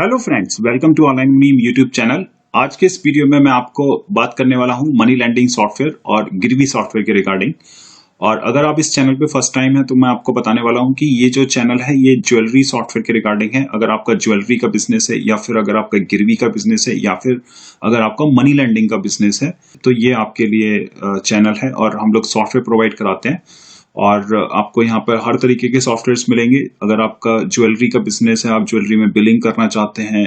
Hello friends, welcome to online money YouTube channel. आज के इस वीडियो में मैं आपको बात करने वाला हूं मनी लैंडिंग सॉफ्टवेयर और गिरवी सॉफ्टवेयर के रिगार्डिंग। और अगर आप इस चैनल पे फर्स्ट टाइम है तो मैं आपको बताने वाला हूं कि ये जो चैनल है ये ज्वेलरी सॉफ्टवेयर के रिगार्डिंग है। अगर आपका ज्वेलरी का बिजनेस है या फिर अगर आपका गिरवी का बिजनेस है या फिर अगर आपका मनी लैंडिंग का बिजनेस है तो ये आपके लिए चैनल है। और हम लोग सॉफ्टवेयर प्रोवाइड कराते हैं और आपको यहाँ पर हर तरीके के सॉफ्टवेयर्स मिलेंगे। अगर आपका ज्वेलरी का बिजनेस है, आप ज्वेलरी में बिलिंग करना चाहते हैं,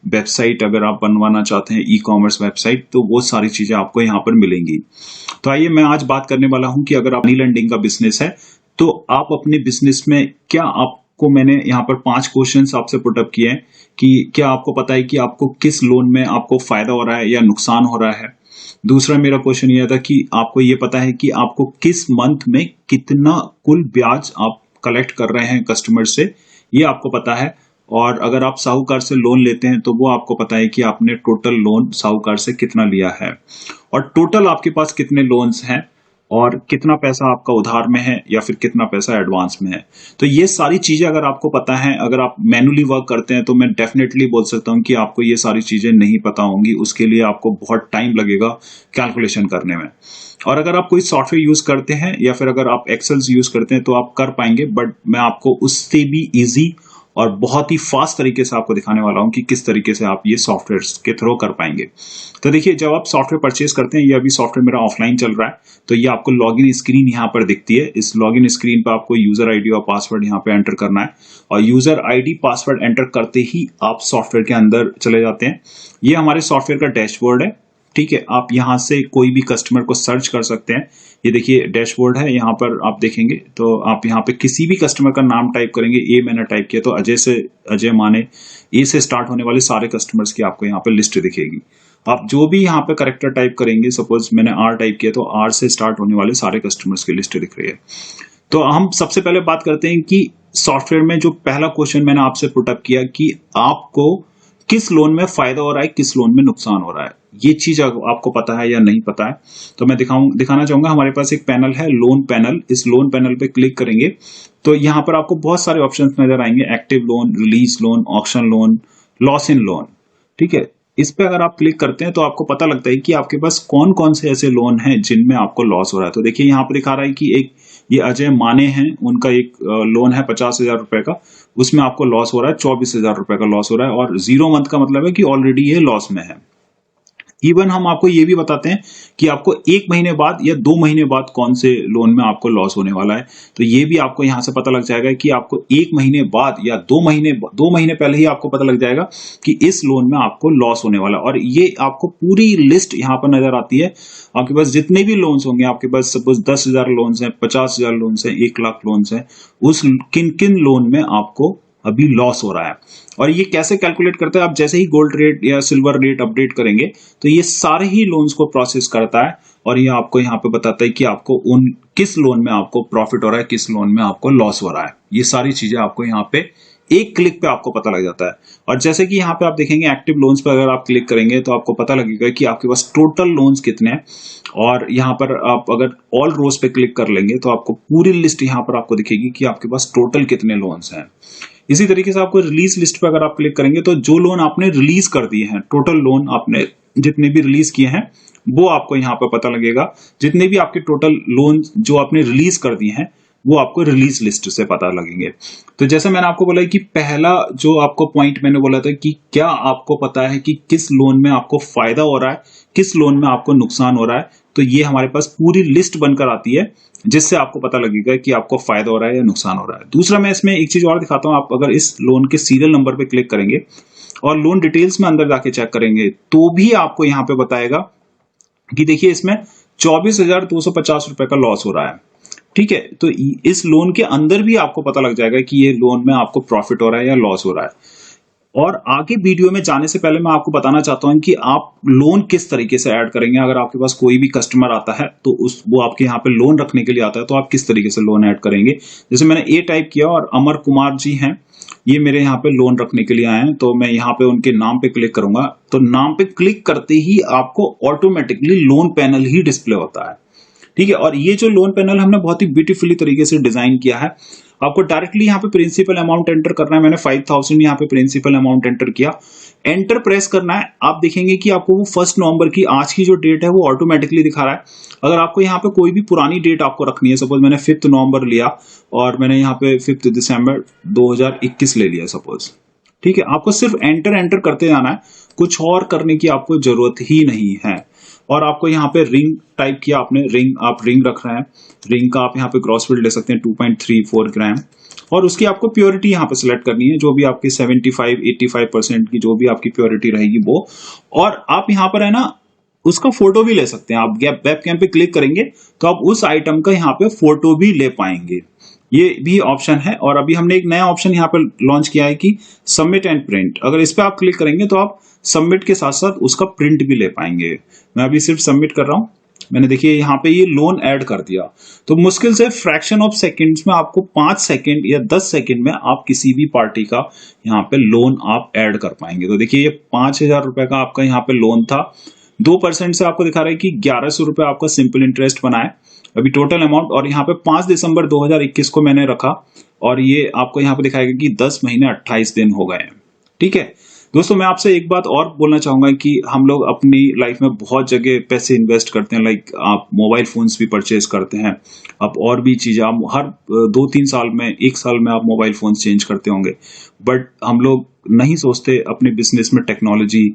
वेबसाइट अगर आप बनवाना चाहते हैं, ई कॉमर्स वेबसाइट, तो वो सारी चीजें आपको यहाँ पर मिलेंगी। तो आइए मैं आज बात करने वाला हूं कि अगर आप मनी लैंडिंग का बिजनेस है तो आप अपने बिजनेस में क्या आपको मैंने यहाँ पर 5 क्वेश्चंस आपसे पुटअप किए हैं कि क्या आपको पता है कि आपको किस लोन में आपको फायदा हो रहा है या नुकसान हो रहा है। दूसरा मेरा क्वेश्चन यह था कि आपको ये पता है कि आपको किस मंथ में कितना कुल ब्याज आप कलेक्ट कर रहे हैं कस्टमर से, ये आपको पता है। और अगर आप साहूकार से लोन लेते हैं तो वो आपको पता है कि आपने टोटल लोन साहूकार से कितना लिया है और टोटल आपके पास कितने लोन्स हैं और कितना पैसा आपका उधार में है या फिर कितना पैसा एडवांस में है। तो ये सारी चीजें अगर आपको पता है, अगर आप मैनुअली वर्क करते हैं तो मैं डेफिनेटली बोल सकता हूं कि आपको ये सारी चीजें नहीं पता होंगी। उसके लिए आपको बहुत टाइम लगेगा कैलकुलेशन करने में। और अगर आप कोई सॉफ्टवेयर यूज करते हैं या फिर अगर आप एक्सेल्स यूज करते हैं तो आप कर पाएंगे, बट मैं आपको उससे भी इजी और बहुत ही फास्ट तरीके से आपको दिखाने वाला हूं कि किस तरीके से आप ये सॉफ्टवेयर के थ्रू कर पाएंगे। तो देखिए, जब आप सॉफ्टवेयर परचेज करते हैं, ये अभी सॉफ्टवेयर मेरा ऑफलाइन चल रहा है, तो ये आपको लॉगिन स्क्रीन यहाँ पर दिखती है। इस लॉगिन स्क्रीन पर आपको यूजर आईडी और पासवर्ड यहाँ पे एंटर करना है और यूजर आईडी पासवर्ड एंटर करते ही आप सॉफ्टवेयर के अंदर चले जाते हैं। ये हमारे सॉफ्टवेयर का डैशबोर्ड है, ठीक है। आप यहां से कोई भी कस्टमर को सर्च कर सकते हैं। ये देखिए डैशबोर्ड है, यहाँ पर आप देखेंगे तो आप यहाँ पे किसी भी कस्टमर का नाम टाइप करेंगे। ए मैंने टाइप किया तो अजय माने, ए से स्टार्ट होने वाले सारे कस्टमर्स की आपको यहाँ पे लिस्ट दिखेगी। आप जो भी यहाँ पे करेक्टर टाइप करेंगे, सपोज मैंने आर टाइप किया तो आर से स्टार्ट होने वाले सारे कस्टमर्स की लिस्ट दिख रही है। तो हम सबसे पहले बात करते हैं कि सॉफ्टवेयर में जो पहला क्वेश्चन मैंने आपसे पुटअप किया कि आपको किस लोन में फायदा हो रहा है, किस लोन में नुकसान हो रहा है, ये चीज आपको पता है या नहीं पता है। तो मैं दिखाना चाहूंगा। हमारे पास एक पैनल है, लोन पैनल। इस लोन पैनल पे क्लिक करेंगे तो यहाँ पर आपको बहुत सारे ऑप्शंस नजर आएंगे। Active lone, release loan, auction loan, loss in loan, ठीक है। इस पे अगर आप क्लिक करते हैं तो आपको पता लगता है कि आपके पास कौन कौन से ऐसे लोन हैं जिनमें आपको लॉस हो रहा है। तो देखिए यहाँ पर दिखा रहा है कि एक ये अजय माने हैं, उनका एक लोन है 50,000 रुपए का, उसमें आपको लॉस हो रहा है 24,000 रुपए का लॉस हो रहा है। और 0 मंथ का मतलब है कि ऑलरेडी ये लॉस में है। इवन हम आपको ये भी बताते हैं कि आपको 1 महीने बाद या 2 महीने बाद कौन से लोन में आपको लॉस होने वाला है। तो ये भी आपको यहां से पता लग जाएगा कि आपको 1 महीने बाद या 2 महीने पहले ही आपको पता लग जाएगा कि इस लोन में आपको लॉस होने वाला है। और ये आपको पूरी लिस्ट यहां पर नजर आती है। आपके पास जितने भी लोन्स होंगे, आपके पास सपोज 10,000 लोन्स हैं, 50,000 लोन्स हैं, 1 लाख लोन्स हैं, उस किन किन लोन में आपको अभी लॉस हो रहा है। और ये कैसे कैलकुलेट करता है, आप जैसे ही गोल्ड रेट या सिल्वर रेट अपडेट करेंगे तो ये सारे ही लोन्स को प्रोसेस करता है और ये आपको यहाँ पे बताता है कि आपको उन किस लोन में आपको प्रॉफिट हो रहा है, किस लोन में आपको लॉस हो रहा है। ये सारी चीजें आपको यहाँ पे एक क्लिक पे आपको पता लग जाता है। और जैसे कि यहाँ पे आप देखेंगे एक्टिव लोन्स पर अगर आप क्लिक करेंगे तो आपको पता लगेगा कि आपके पास टोटल लोन्स कितने हैं। और यहाँ पर आप अगर ऑल रोज पे क्लिक कर लेंगे तो आपको पूरी लिस्ट यहाँ पर आपको दिखेगी कि आपके पास टोटल कितने लोन्स हैं। इसी तरीके से आपको रिलीज लिस्ट पे अगर आप क्लिक करेंगे तो जो लोन आपने रिलीज कर दिए हैं, टोटल लोन आपने जितने भी रिलीज किए हैं वो आपको यहाँ पर पता लगेगा। जितने भी आपके टोटल लोन जो आपने रिलीज कर दिए हैं वो आपको रिलीज लिस्ट से पता लगेंगे। तो जैसे मैंने आपको बोला कि पहला जो आपको पॉइंट मैंने बोला था कि क्या आपको पता है कि किस लोन में आपको फायदा हो रहा है, किस लोन में आपको नुकसान हो रहा है। तो ये हमारे पास पूरी लिस्ट बनकर आती है जिससे आपको पता लगेगा कि आपको फायदा हो रहा है या नुकसान हो रहा है। दूसरा मैं इसमें एक चीज और दिखाता हूं। आप अगर इस लोन के सीरियल नंबर पे क्लिक करेंगे और लोन डिटेल्स में अंदर जाके चेक करेंगे तो भी आपको यहाँ पे बताएगा कि देखिए इसमें 24,250 रुपए का लॉस हो रहा है, ठीक है। तो इस लोन के अंदर भी आपको पता लग जाएगा कि ये लोन में आपको प्रॉफिट हो रहा है या लॉस हो रहा है। और आगे वीडियो में जाने से पहले मैं आपको बताना चाहता हूं कि आप लोन किस तरीके से ऐड करेंगे। अगर आपके पास कोई भी कस्टमर आता है तो वो आपके यहाँ पे लोन रखने के लिए आता है तो आप किस तरीके से लोन ऐड करेंगे। जैसे मैंने ए टाइप किया और अमर कुमार जी हैं, ये मेरे यहाँ पे लोन रखने के लिए आए हैं, तो मैं यहाँ पे उनके नाम पे क्लिक करूंगा। तो नाम पे क्लिक करते ही आपको ऑटोमेटिकली लोन पैनल ही डिस्प्ले होता है, ठीक है। और ये जो लोन पैनल हमने बहुत ही ब्यूटीफुली तरीके से डिजाइन किया है। आपको डायरेक्टली यहाँ पे प्रिंसिपल अमाउंट एंटर करना है। मैंने 5000 यहाँ पे प्रिंसिपल अमाउंट एंटर किया, एंटर प्रेस करना है। आप देखेंगे कि आपको वो 1 नवंबर की आज की जो डेट है वो ऑटोमेटिकली दिखा रहा है। अगर आपको यहाँ पे कोई भी पुरानी डेट आपको रखनी है, सपोज मैंने 5 नवंबर लिया और मैंने यहाँ पे 5 दिसंबर 2021 ले लिया सपोज, ठीक है। आपको सिर्फ एंटर एंटर करते जाना है, कुछ और करने की आपको जरूरत ही नहीं है। और आपको यहाँ पे रिंग टाइप किया आपने, रिंग आप रिंग रख रहे हैं, रिंग का आप यहाँ पे क्रॉस फील्ड ले सकते हैं 2.34 ग्राम, और उसकी आपको प्योरिटी यहाँ पे सिलेक्ट करनी है, जो भी आपकी 75-85% की जो भी आपकी प्योरिटी रहेगी वो। और आप यहाँ पर है ना उसका फोटो भी ले सकते हैं। आप वेब कैम पे क्लिक करेंगे तो आप उस आइटम का यहाँ पे फोटो भी ले पाएंगे, ये भी ऑप्शन है। और अभी हमने एक नया ऑप्शन यहाँ पे लॉन्च किया है कि सबमिट एंड प्रिंट। अगर इस पे आप क्लिक करेंगे तो आप सबमिट के साथ साथ उसका प्रिंट भी ले पाएंगे। मैं अभी सिर्फ सबमिट कर रहा हूं। मैंने देखिए यहाँ पे ये लोन ऐड कर दिया, तो मुश्किल से फ्रैक्शन ऑफ सेकंड्स में आपको 5 सेकंड या 10 सेकंड में आप किसी भी पार्टी का यहाँ पे लोन आप ऐड कर पाएंगे। तो देखिए ये 5000 रुपए का आपका यहाँ पे लोन था, 2% से आपको दिखा रहा है कि 1100 रुपए आपका सिंपल इंटरेस्ट बना है अभी टोटल अमाउंट। और यहाँ पे 5 दिसंबर 2021 को मैंने रखा, और ये आपको यहाँ पे दिखाएगा कि 10 महीने 28 दिन हो गए हैं, ठीक है। दोस्तों मैं आपसे एक बात और बोलना चाहूंगा कि हम लोग अपनी लाइफ में बहुत जगह पैसे इन्वेस्ट करते हैं, लाइक आप मोबाइल फोन्स भी परचेज करते हैं, आप और भी चीजें, आप हर 2-3 साल में, 1 साल में आप मोबाइल फोन चेंज करते होंगे, बट हम लोग नहीं सोचते अपने बिजनेस में टेक्नोलॉजी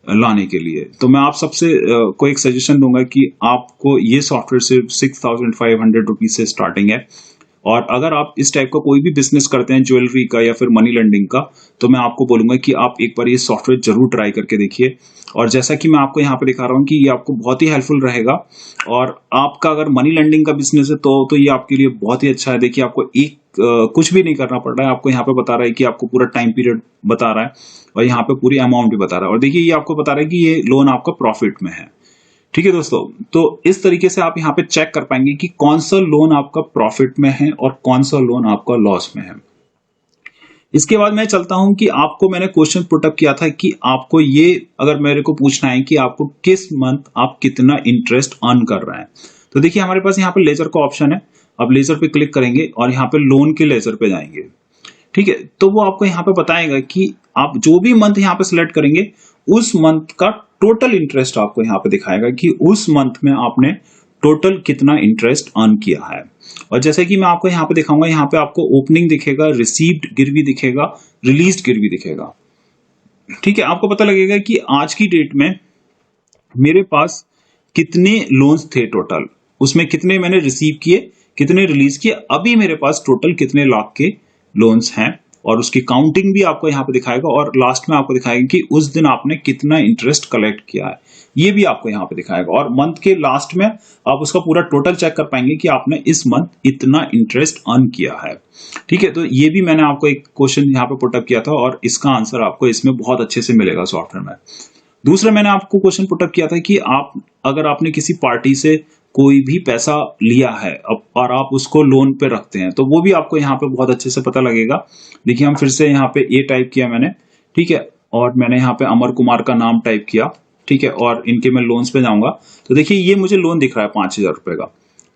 लाने के लिए। तो मैं आप सबसे को एक सजेशन दूंगा कि आपको ये सॉफ्टवेयर सिर्फ 6500 रुपीज से स्टार्टिंग है। और अगर आप इस टाइप का कोई भी बिजनेस करते हैं, ज्वेलरी का या फिर मनी लेंडिंग का, तो मैं आपको बोलूंगा कि आप एक बार ये सॉफ्टवेयर जरूर ट्राई करके देखिए। और जैसा कि मैं आपको यहाँ पे दिखा रहा हूँ कि ये आपको बहुत ही हेल्पफुल रहेगा। और आपका अगर मनी लेंडिंग का बिजनेस है तो ये आपके लिए बहुत ही अच्छा है। देखिए आपको कुछ भी नहीं करना पड़ रहा है, आपको यहाँ पे बता रहा है कि आपको पूरा टाइम पीरियड बता रहा है और यहाँ पे पूरी अमाउंट भी बता रहा है। और देखिए ये आपको बता रहा है कि ये लोन आपका प्रॉफिट में है, ठीक है दोस्तों। तो इस तरीके से आप यहाँ पे चेक कर पाएंगे कि कौन सा लोन आपका प्रॉफिट में है और कौन सा लोन आपका लॉस में है। इसके बाद मैं चलता हूं कि आपको मैंने क्वेश्चन पुटअप किया था कि आपको ये अगर मेरे को पूछना है कि आपको किस मंथ आप कितना इंटरेस्ट अर्न कर रहे हैं, तो देखिए हमारे पास यहाँ पे लेजर का ऑप्शन है। अब लेजर पे क्लिक करेंगे और यहाँ पे लोन के लेजर पे जाएंगे, ठीक है। तो वो आपको यहाँ पे बताएगा कि आप जो भी मंथ यहाँ पे सिलेक्ट करेंगे उस मंथ का टोटल इंटरेस्ट आपको यहाँ पे दिखाएगा कि उस मंथ में आपने टोटल कितना इंटरेस्ट अर्न किया है। और जैसे कि मैं आपको यहाँ पे दिखाऊंगा, यहाँ पे आपको ओपनिंग दिखेगा, रिसीव्ड गिरवी दिखेगा, रिलीज्ड गिरवी दिखेगा, ठीक है। आपको पता लगेगा कि आज की डेट में मेरे पास कितने लोन्स थे टोटल, उसमें कितने मैंने रिसीव किए, कितने रिलीज किए, अभी मेरे पास टोटल कितने लाख के लोन्स हैं, और उसकी काउंटिंग भी आपको यहाँ पे दिखाएगा। और लास्ट में आपको दिखाएगा कि उस दिन आपने कितना इंटरेस्ट कलेक्ट किया है, ये भी आपको यहाँ पे दिखाएगा। और मंथ के लास्ट में आप उसका पूरा टोटल चेक कर पाएंगे कि आपने इस मंथ इतना इंटरेस्ट अर्न किया है, ठीक है। तो ये भी मैंने आपको एक क्वेश्चन यहाँ पे पुटअप किया था और इसका आंसर आपको इसमें बहुत अच्छे से मिलेगा सॉफ्टवेयर में। दूसरा मैंने आपको क्वेश्चन पुटअप किया था कि अगर आपने किसी पार्टी से कोई भी पैसा लिया है और आप उसको लोन पे रखते हैं, तो वो भी आपको यहाँ पे बहुत अच्छे से पता लगेगा। देखिए हम फिर से यहाँ पे ए टाइप किया मैंने, ठीक है, और मैंने यहाँ पे अमर कुमार का नाम टाइप किया, ठीक है, और इनके मैं लोन्स पे जाऊंगा। तो देखिए ये मुझे लोन दिख रहा है 5000 रुपए का।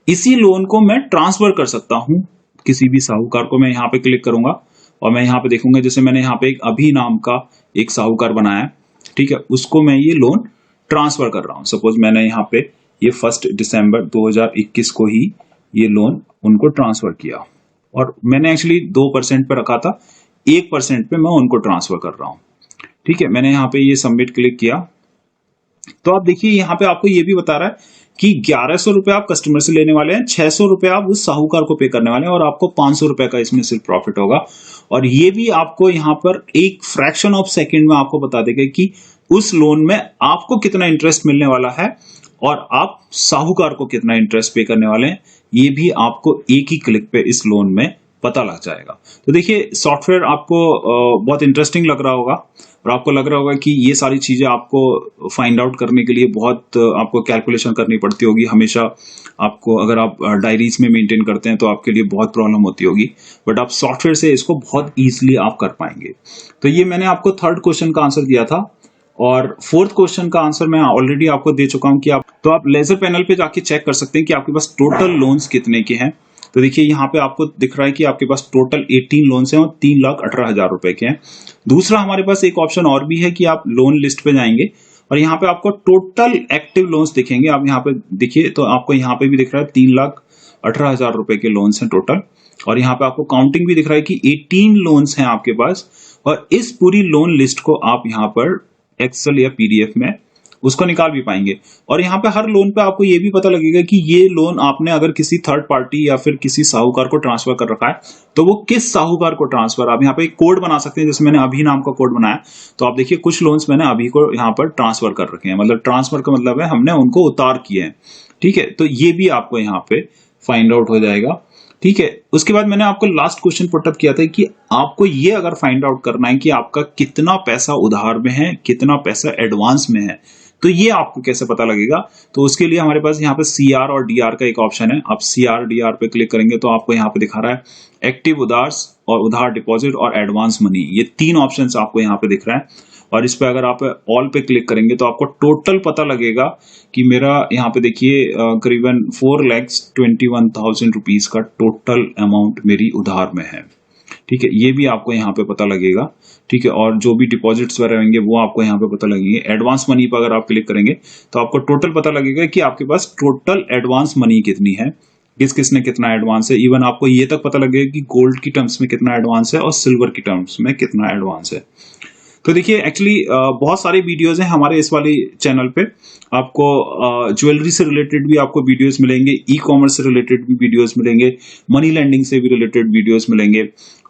इसी लोन को मैं ट्रांसफर कर सकता हूं किसी भी साहूकार को। मैं यहाँ पे क्लिक करूंगा और मैं यहाँ पे देखूंगा, जैसे मैंने यहाँ पे एक अभी नाम का एक साहूकार बनाया, ठीक है, उसको मैं ये लोन ट्रांसफर कर रहा हूं। सपोज मैंने यहाँ पे ये 1 दिसंबर 2021 को ही ये लोन उनको ट्रांसफर किया, और मैंने एक्चुअली 2% पे रखा था, 1% पे मैं उनको ट्रांसफर कर रहा हूं, ठीक है। मैंने यहाँ पे ये सबमिट क्लिक किया, तो आप देखिए यहाँ पे आपको ये भी बता रहा है कि 1100 रुपए आप कस्टमर से लेने वाले हैं, 600 रुपए आप उस साहूकार को पे करने वाले हैं, और आपको 500 रुपए का इसमें सिर्फ प्रॉफिट होगा। और ये भी आपको यहाँ पर एक फ्रैक्शन ऑफ सेकंड में आपको बता देगा कि उस लोन में आपको कितना इंटरेस्ट मिलने वाला है और आप साहूकार को कितना इंटरेस्ट पे करने वाले हैं। ये भी आपको एक ही क्लिक पे इस लोन में पता लग जाएगा। तो देखिए सॉफ्टवेयर आपको बहुत इंटरेस्टिंग लग रहा होगा, और आपको लग रहा होगा कि ये सारी चीजें आपको फाइंड आउट करने के लिए बहुत आपको कैलकुलेशन करनी पड़ती होगी हमेशा। आपको अगर आप डायरीज में मेंटेन करते हैं तो आपके लिए बहुत प्रॉब्लम होती होगी, बट आप सॉफ्टवेयर से इसको बहुत इजीली आप कर पाएंगे। तो ये मैंने आपको 3rd क्वेश्चन का आंसर दिया था, और 4th क्वेश्चन का आंसर मैं ऑलरेडी आपको दे चुका हूं कि आप लेजर पैनल पे जाके चेक कर सकते हैं कि आपके पास टोटल लोन्स कितने के हैं। तो देखिए यहाँ पे आपको दिख रहा है कि आपके पास टोटल 18 लोन्स हैं और 3,18,000 रुपए के हैं। दूसरा हमारे पास एक ऑप्शन और भी है कि आप लोन लिस्ट पे जाएंगे और यहाँ पे आपको टोटल एक्टिव लोन्स दिखेंगे। आप यहाँ पे देखिए तो आपको यहाँ पे भी दिख रहा है 3,18,000 रुपए के लोन्स हैं टोटल, और यहाँ पे आपको काउंटिंग भी दिख रहा है कि 18 लोन्स हैं आपके पास। और इस पूरी लोन लिस्ट को आप यहाँ पर एक्सेल या पीडीएफ में उसको निकाल भी पाएंगे। और यहाँ पे हर लोन पे आपको ये भी पता लगेगा कि ये लोन आपने अगर किसी थर्ड पार्टी या फिर किसी साहूकार को ट्रांसफर कर रखा है तो वो किस साहूकार को ट्रांसफर। आप यहाँ पे एक कोड बना सकते हैं, जैसे मैंने अभी नाम का कोड बनाया, तो आप देखिए कुछ लोन्स मैंने अभी को यहाँ पर ट्रांसफर कर रखे हैं, मतलब ट्रांसफर का मतलब है हमने उनको उतार किए हैं। ठीक है, तो ये भी आपको यहाँ पे फाइंड आउट हो जाएगा। ठीक है, उसके बाद मैंने आपको लास्ट क्वेश्चन पुटअप किया था कि आपको ये अगर फाइंड आउट करना है कि आपका कितना पैसा उधार में है, कितना पैसा एडवांस में है, तो ये आपको कैसे पता लगेगा। तो उसके लिए हमारे पास यहाँ पे सीआर और डीआर का एक ऑप्शन है। आप सीआर डीआर पे क्लिक करेंगे तो आपको यहाँ पे दिखा रहा है एक्टिव उधार और उधार डिपॉजिट और एडवांस मनी, ये 3 ऑप्शन आपको यहाँ पे दिख रहा है। और इस पे अगर आप ऑल पे क्लिक करेंगे तो आपको टोटल पता लगेगा कि मेरा यहाँ पे देखिए करीबन 4,21,000 रुपीज का टोटल अमाउंट मेरी उधार में है। ठीक है, ये भी आपको यहाँ पे पता लगेगा। ठीक है, और जो भी डिपॉजिट्स वगैरह रहेंगे वो आपको यहाँ पे पता लगेंगे। एडवांस मनी पर अगर आप क्लिक करेंगे तो आपको टोटल पता लगेगा कि आपके पास टोटल एडवांस मनी कितनी है, किस किसने कितना एडवांस है। इवन आपको ये तक पता लगेगा कि गोल्ड की टर्म्स में कितना एडवांस है और सिल्वर की टर्म्स में कितना एडवांस है। तो देखिए एक्चुअली बहुत सारे वीडियोस हैं हमारे इस वाले चैनल पे। आपको ज्वेलरी से रिलेटेड भी आपको वीडियोस मिलेंगे, ई कॉमर्स से रिलेटेड भी वीडियोस मिलेंगे, मनी लैंडिंग से भी रिलेटेड वीडियोस मिलेंगे।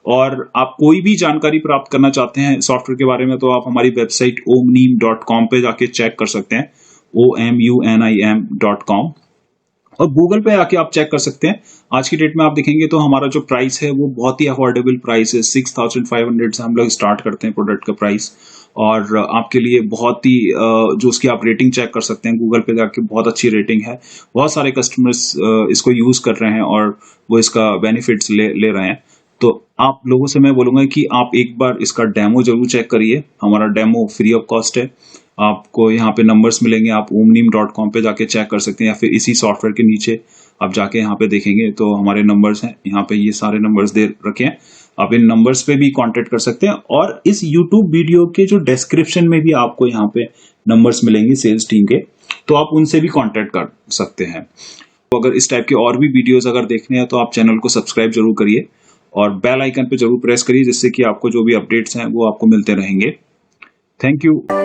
और आप कोई भी जानकारी प्राप्त करना चाहते हैं सॉफ्टवेयर के बारे में तो आप हमारी वेबसाइट omneem.com पे जाके चेक कर सकते हैं, omunim.com। और गूगल पे आके आप चेक कर सकते हैं। आज की डेट में आप देखेंगे तो हमारा जो प्राइस है वो बहुत ही अफोर्डेबल प्राइस है। 6,500 से हम लोग स्टार्ट करते हैं प्रोडक्ट का प्राइस, और आपके लिए बहुत ही जो उसकी आप रेटिंग चेक कर सकते हैं गूगल पे जाके, बहुत अच्छी रेटिंग है। बहुत सारे कस्टमर्स इसको यूज कर रहे हैं और वो इसका बेनिफिट्स ले रहे हैं। तो आप लोगों से मैं बोलूंगा कि आप एक बार इसका डेमो जरूर चेक करिए। हमारा डेमो फ्री ऑफ कॉस्ट है। आपको यहाँ पे नंबर्स मिलेंगे, आप omneem.com पे जाके चेक कर सकते हैं, या फिर इसी सॉफ्टवेयर के नीचे आप जाके यहाँ पे देखेंगे तो हमारे नंबर्स हैं। यहाँ पे ये सारे नंबर्स दे रखे हैं, आप इन नंबर्स पे भी कांटेक्ट कर सकते हैं। और इस यूट्यूब वीडियो के जो डिस्क्रिप्शन में भी आपको यहाँ पे नंबर्स मिलेंगे सेल्स टीम के, तो आप उनसे भी कांटेक्ट कर सकते हैं। तो अगर इस टाइप के और भी वीडियोस अगर देखने हैं तो आप चैनल को सब्सक्राइब जरूर करिए और बेल आइकन पे जरूर प्रेस करिए, जिससे कि आपको जो भी अपडेट्स हैं वो आपको मिलते रहेंगे। Thank you.